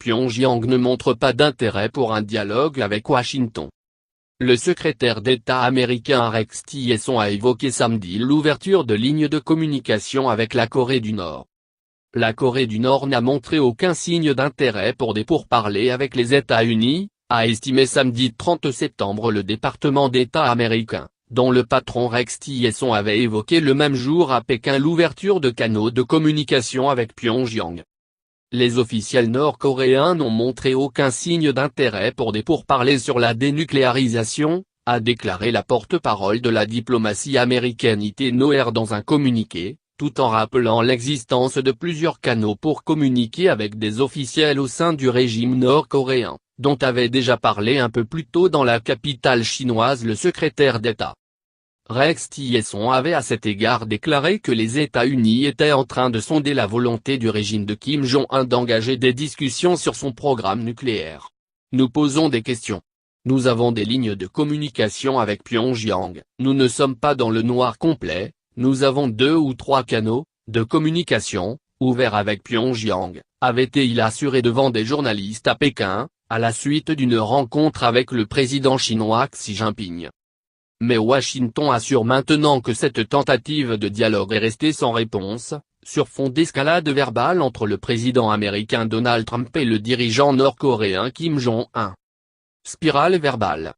Pyongyang ne montre pas d'intérêt pour un dialogue avec Washington. Le secrétaire d'État américain Rex Tillerson a évoqué samedi l'ouverture de lignes de communication avec la Corée du Nord. La Corée du Nord n'a montré aucun signe d'intérêt pour des pourparlers avec les États-Unis, a estimé samedi 30 septembre le département d'État américain, dont le patron Rex Tillerson avait évoqué le même jour à Pékin l'ouverture de canaux de communication avec Pyongyang. Les officiels nord-coréens n'ont montré aucun signe d'intérêt pour des pourparlers sur la dénucléarisation, a déclaré la porte-parole de la diplomatie américaine Lee Noer dans un communiqué, tout en rappelant l'existence de plusieurs canaux pour communiquer avec des officiels au sein du régime nord-coréen, dont avait déjà parlé un peu plus tôt dans la capitale chinoise le secrétaire d'État. Rex Tillerson avait à cet égard déclaré que les États-Unis étaient en train de sonder la volonté du régime de Kim Jong-un d'engager des discussions sur son programme nucléaire. Nous posons des questions. Nous avons des lignes de communication avec Pyongyang, nous ne sommes pas dans le noir complet, nous avons 2 ou 3 canaux de communication ouverts avec Pyongyang, avait-il assuré devant des journalistes à Pékin, à la suite d'une rencontre avec le président chinois Xi Jinping. Mais Washington assure maintenant que cette tentative de dialogue est restée sans réponse, sur fond d'escalade verbale entre le président américain Donald Trump et le dirigeant nord-coréen Kim Jong-un. Spirale verbale.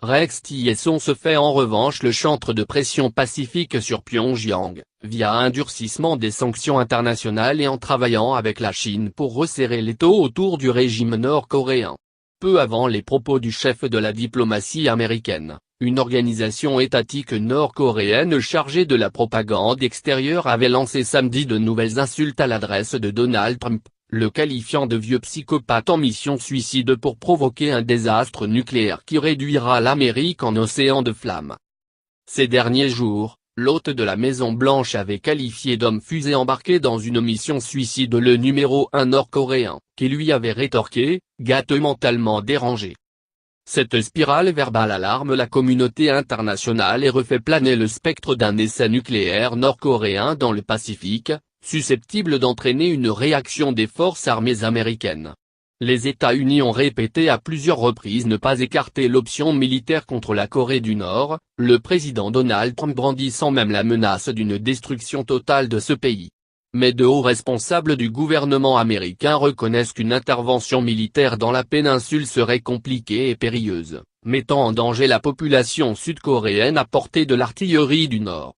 Rex Tillerson se fait en revanche le chantre de pression pacifique sur Pyongyang, via un durcissement des sanctions internationales et en travaillant avec la Chine pour resserrer l'étau autour du régime nord-coréen. Peu avant les propos du chef de la diplomatie américaine, une organisation étatique nord-coréenne chargée de la propagande extérieure avait lancé samedi de nouvelles insultes à l'adresse de Donald Trump, le qualifiant de vieux psychopathe en mission suicide pour provoquer un désastre nucléaire qui réduira l'Amérique en océan de flammes. Ces derniers jours, l'hôte de la Maison-Blanche avait qualifié d'homme fusée embarqué dans une mission suicide le numéro 1 nord-coréen, qui lui avait rétorqué « gâteux mentalement dérangé ». Cette spirale verbale alarme la communauté internationale et refait planer le spectre d'un essai nucléaire nord-coréen dans le Pacifique, susceptible d'entraîner une réaction des forces armées américaines. Les États-Unis ont répété à plusieurs reprises ne pas écarter l'option militaire contre la Corée du Nord, le président Donald Trump brandissant même la menace d'une destruction totale de ce pays. Mais de hauts responsables du gouvernement américain reconnaissent qu'une intervention militaire dans la péninsule serait compliquée et périlleuse, mettant en danger la population sud-coréenne à portée de l'artillerie du Nord.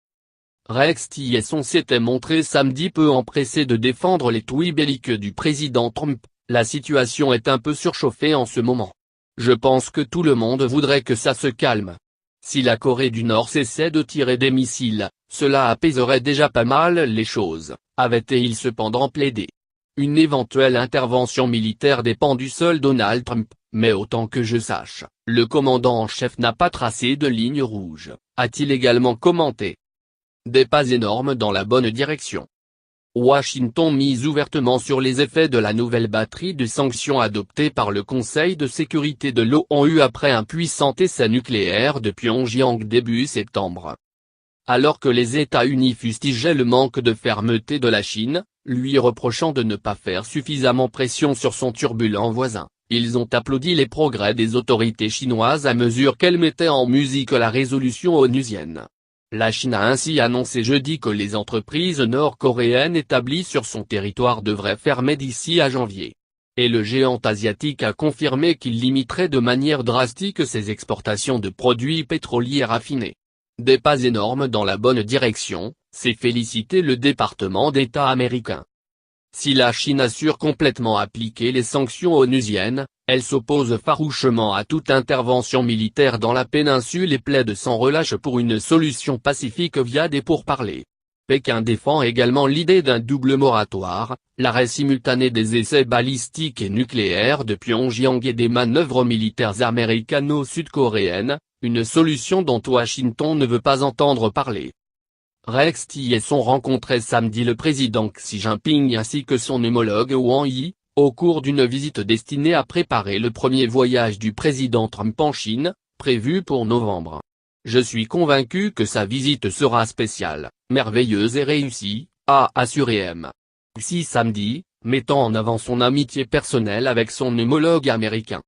Rex Tillerson s'était montré samedi peu empressé de défendre les touits belliqueux du président Trump. La situation est un peu surchauffée en ce moment. Je pense que tout le monde voudrait que ça se calme. Si la Corée du Nord cessait de tirer des missiles, cela apaiserait déjà pas mal les choses, avait-il cependant plaidé. Une éventuelle intervention militaire dépend du seul Donald Trump, mais autant que je sache, le commandant en chef n'a pas tracé de ligne rouge, a-t-il également commenté. Des pas énormes dans la bonne direction. Washington mise ouvertement sur les effets de la nouvelle batterie de sanctions adoptée par le Conseil de sécurité de l'ONU après un puissant essai nucléaire de Pyongyang début septembre. Alors que les États-Unis fustigeaient le manque de fermeté de la Chine, lui reprochant de ne pas faire suffisamment pression sur son turbulent voisin, ils ont applaudi les progrès des autorités chinoises à mesure qu'elles mettaient en musique la résolution onusienne. La Chine a ainsi annoncé jeudi que les entreprises nord-coréennes établies sur son territoire devraient fermer d'ici à janvier. Et le géant asiatique a confirmé qu'il limiterait de manière drastique ses exportations de produits pétroliers raffinés. Des pas énormes dans la bonne direction, s'est félicité le département d'État américain. Si la Chine assure complètement appliquer les sanctions onusiennes, elle s'oppose farouchement à toute intervention militaire dans la péninsule et plaide sans relâche pour une solution pacifique via des pourparlers. Pékin défend également l'idée d'un double moratoire, l'arrêt simultané des essais balistiques et nucléaires de Pyongyang et des manœuvres militaires américano-sud-coréennes, une solution dont Washington ne veut pas entendre parler. Rex Tillerson rencontrait samedi le président Xi Jinping ainsi que son homologue Wang Yi, au cours d'une visite destinée à préparer le premier voyage du président Trump en Chine, prévu pour novembre. Je suis convaincu que sa visite sera spéciale, merveilleuse et réussie, a assuré M. Xi samedi, mettant en avant son amitié personnelle avec son homologue américain.